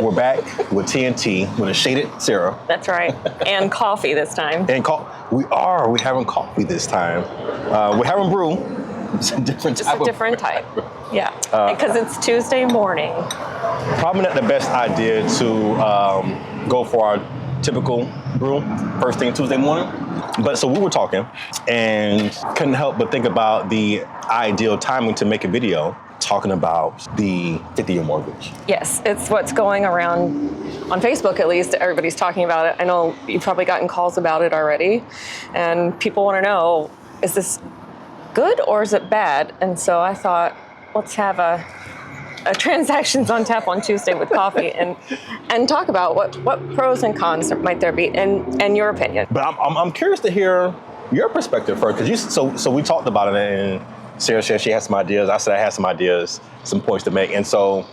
We're back with TNT with a shaded syrup. That's right. And coffee this time. And we're having coffee this time. We're having brew. It's a different Just type. A different type. Yeah. Because it's Tuesday morning. Probably not the best idea to go for our typical brew first thing Tuesday morning. But so we were talking and couldn't help but think about the ideal timing to make a video talking about the 50-year mortgage. Yes, it's what's going around on Facebook, at least. Everybody's talking about it. I know you've probably gotten calls about it already. And people want to know, is this good or is it bad? And so I thought, let's have a transactions on tap on Tuesday with coffee and talk about what pros and cons might there be in your opinion. But I'm curious to hear your perspective first, because so we talked about it, and Sarah said she had some ideas. I said I had some ideas, some points to make, and so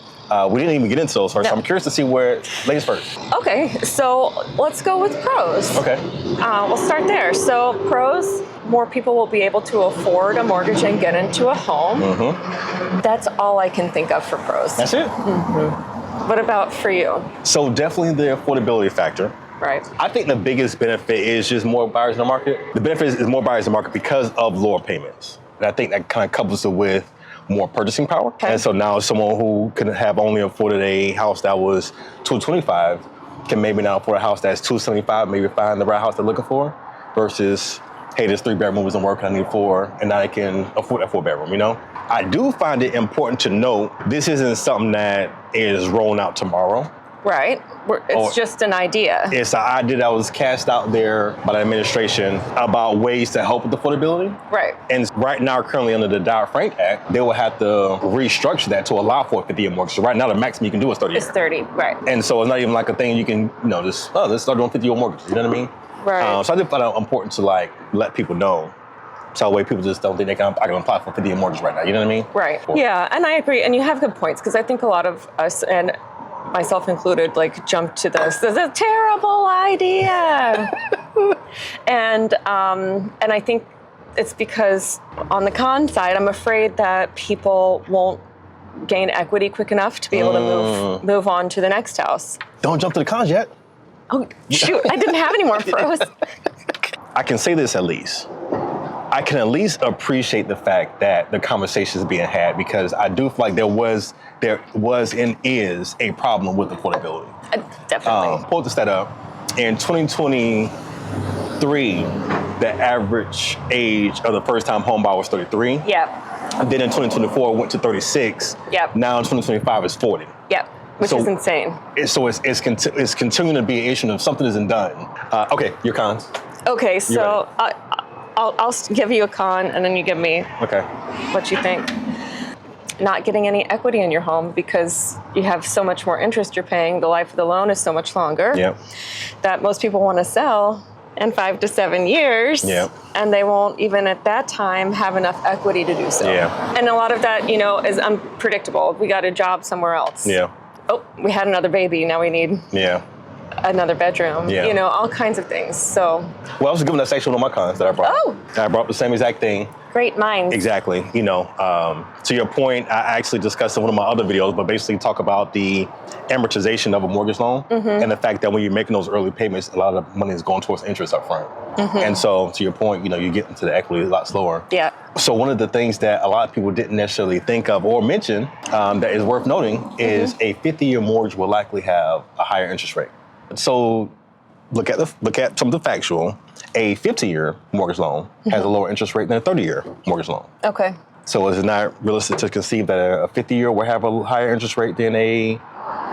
we didn't even get into those first. No. So I'm curious to see where ladies first. Okay, so let's go with pros. Okay. We'll start there. So pros, more people will be able to afford a mortgage and get into a home. Mm-hmm. That's all I can think of for pros. That's it? Mm-hmm. What about for you? So definitely the affordability factor. Right. I think the biggest benefit is just more buyers in the market. The benefit is more buyers in the market because of lower payments. And I think that kind of couples it with more purchasing power. Okay. And so now someone who could have only afforded a house that was $225 can maybe now afford a house that's $275, maybe find the right house they're looking for, versus, hey, this 3-bedroom isn't working, I need 4, and now I can afford that 4-bedroom, you know? I do find it important to note this isn't something that is rolling out tomorrow. Right. It's just an idea. It's an idea that was cast out there by the administration about ways to help with affordability. Right. And right now, currently under the Dodd-Frank Act, they will have to restructure that to allow for a 50-year mortgage. So right now, the maximum you can do is 30 years. It's 30, right. And so it's not even like a thing you can, let's start doing 50-year mortgages. You know what I mean? Right. So I just find it important to let people know. So that way people just don't think I can apply for a 50-year mortgage right now. You know what I mean? Right. Yeah, and I agree. And you have good points, because I think a lot of us, and myself included, jumped to this is a terrible idea. and I think it's because on the con side, I'm afraid that people won't gain equity quick enough to be able to move on to the next house. Don't jump to the cons yet. Oh, shoot, I didn't have any more pros. I can say this at least. I can at least appreciate the fact that the conversation is being had, because I do feel like there was and is a problem with affordability. Definitely. Pull this stat up. In 2023, the average age of the first-time home buyer was 33. Yeah. And then in 2024, it went to 36. Yep. Now in 2025, it's 40. Yep. Which is insane. It's continuing to be an issue if something isn't done. Okay, your cons. Okay, so I'll give you a con, and then you give me what you think. Not getting any equity in your home because you have so much more interest you're paying. The life of the loan is so much longer. Yep. That most people want to sell in 5 to 7 years. Yep. And they won't even at that time have enough equity to do so. Yeah. And a lot of that, is unpredictable. We got a job somewhere else. Yeah. Oh, we had another baby. Now we need another bedroom. Yeah. All kinds of things. So. Well, I was giving that section one of my cons that I brought. Oh. I brought up the same exact thing. Great minds. Exactly. To your point, I actually discussed in one of my other videos, but basically talk about the amortization of a mortgage loan and the fact that when you're making those early payments, a lot of the money is going towards interest up front. And so to your point, you get into the equity a lot slower. Yeah. So one of the things that a lot of people didn't necessarily think of or mention that is worth noting is a 50-year mortgage will likely have a higher interest rate. So look at some of the factual. A 50-year mortgage loan has a lower interest rate than a 30-year mortgage loan. Okay. So is it not realistic to conceive that a 50-year will have a higher interest rate than a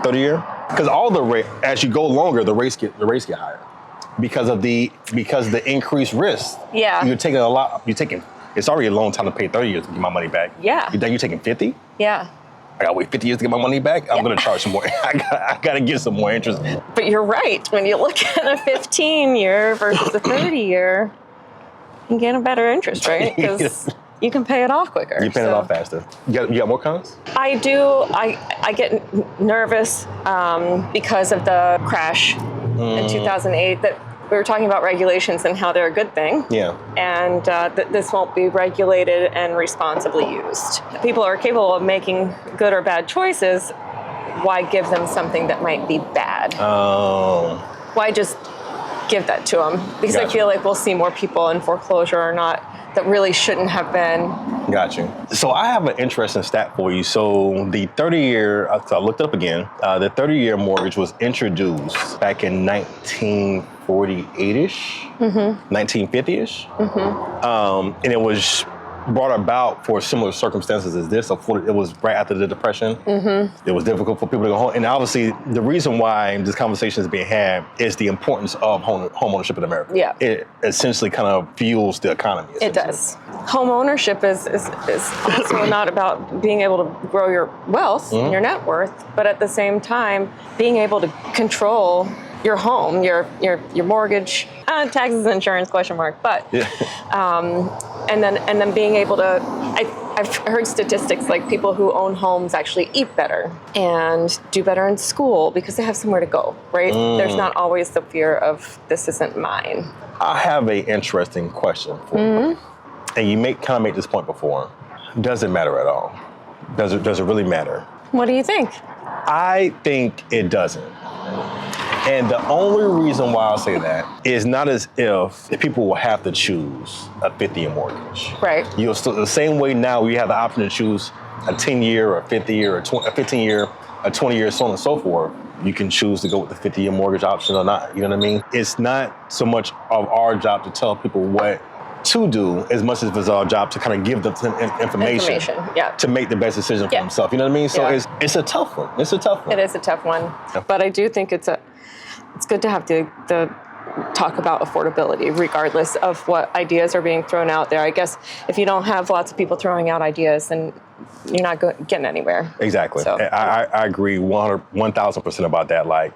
30-year? Because as you go longer, the rates get higher because the increased risk. Yeah. You're taking it's already a long time to pay 30 years to get my money back. Yeah. You're taking 50? Yeah. I gotta wait 50 years to get my money back? I'm gonna charge some more. I gotta get some more interest. But you're right. When you look at a 15-year versus a 30-year, you can get a better interest rate because you can pay it off quicker. You pay it off faster. You got more cons? I do. I get nervous because of the crash in 2008 that we were talking about regulations and how they're a good thing. Yeah. And this won't be regulated and responsibly used. People are capable of making good or bad choices, why give them something that might be bad? Oh. Why just give that to them? Because I feel like we'll see more people in foreclosure or not that really shouldn't have been. Got you. So I have an interesting stat for you. So the 30-year, so I looked it up again, the 30-year mortgage was introduced back in 1948-ish, 1950-ish. And it was brought about for similar circumstances as this. It was right after the Depression. It was difficult for people to go home. And obviously, the reason why this conversation is being had is the importance of home ownership in America. Yeah. It essentially kind of fuels the economy. It does. Home ownership is also not about being able to grow your wealth, your net worth, but at the same time, being able to control your home, your mortgage, taxes, insurance, question mark. But and then being able to, I've heard statistics like people who own homes actually eat better and do better in school because they have somewhere to go, right? There's not always the fear of this isn't mine. I have an interesting question for you. And you kind of make this point before. Does it matter at all? Does it really matter? What do you think? I think it doesn't. And the only reason why I'll say that is not as if people will have to choose a 50-year mortgage. Right. You'll still, the same way now you have the option to choose a 10-year or a 50-year or a 15-year, a 20-year, so on and so forth. You can choose to go with the 50-year mortgage option or not. You know what I mean? It's not so much of our job to tell people what to do as much as it's our job to kind of give them some information to make the best decision for themselves. You know what I mean? So it's a tough one. It's a tough one. It is a tough one. But I do think it's good to have the talk about affordability, regardless of what ideas are being thrown out there. I guess if you don't have lots of people throwing out ideas, then you're not getting anywhere. Exactly. So, I agree 1,000% about that. Like,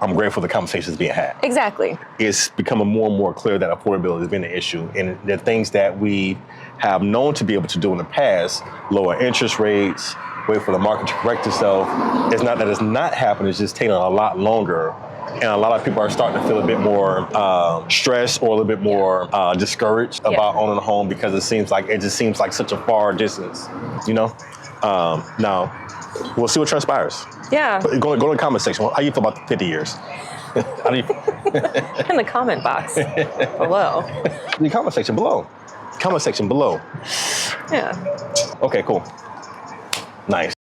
I'm grateful the conversation is being had. Exactly. It's becoming more and more clear that affordability has been an issue. And the things that we have known to be able to do in the past, lower interest rates, wait for the market to correct itself, it's not that it's not happening, it's just taking a lot longer. And a lot of people are starting to feel a bit more stressed or a little bit more discouraged about owning a home because it just seems like such a far distance, you know? Now, we'll see what transpires. Yeah. Go to the comment section. How do you feel about the 50 years? How do you in the comment box below. The comment section below. Comment section below. Yeah. Okay, cool. Nice.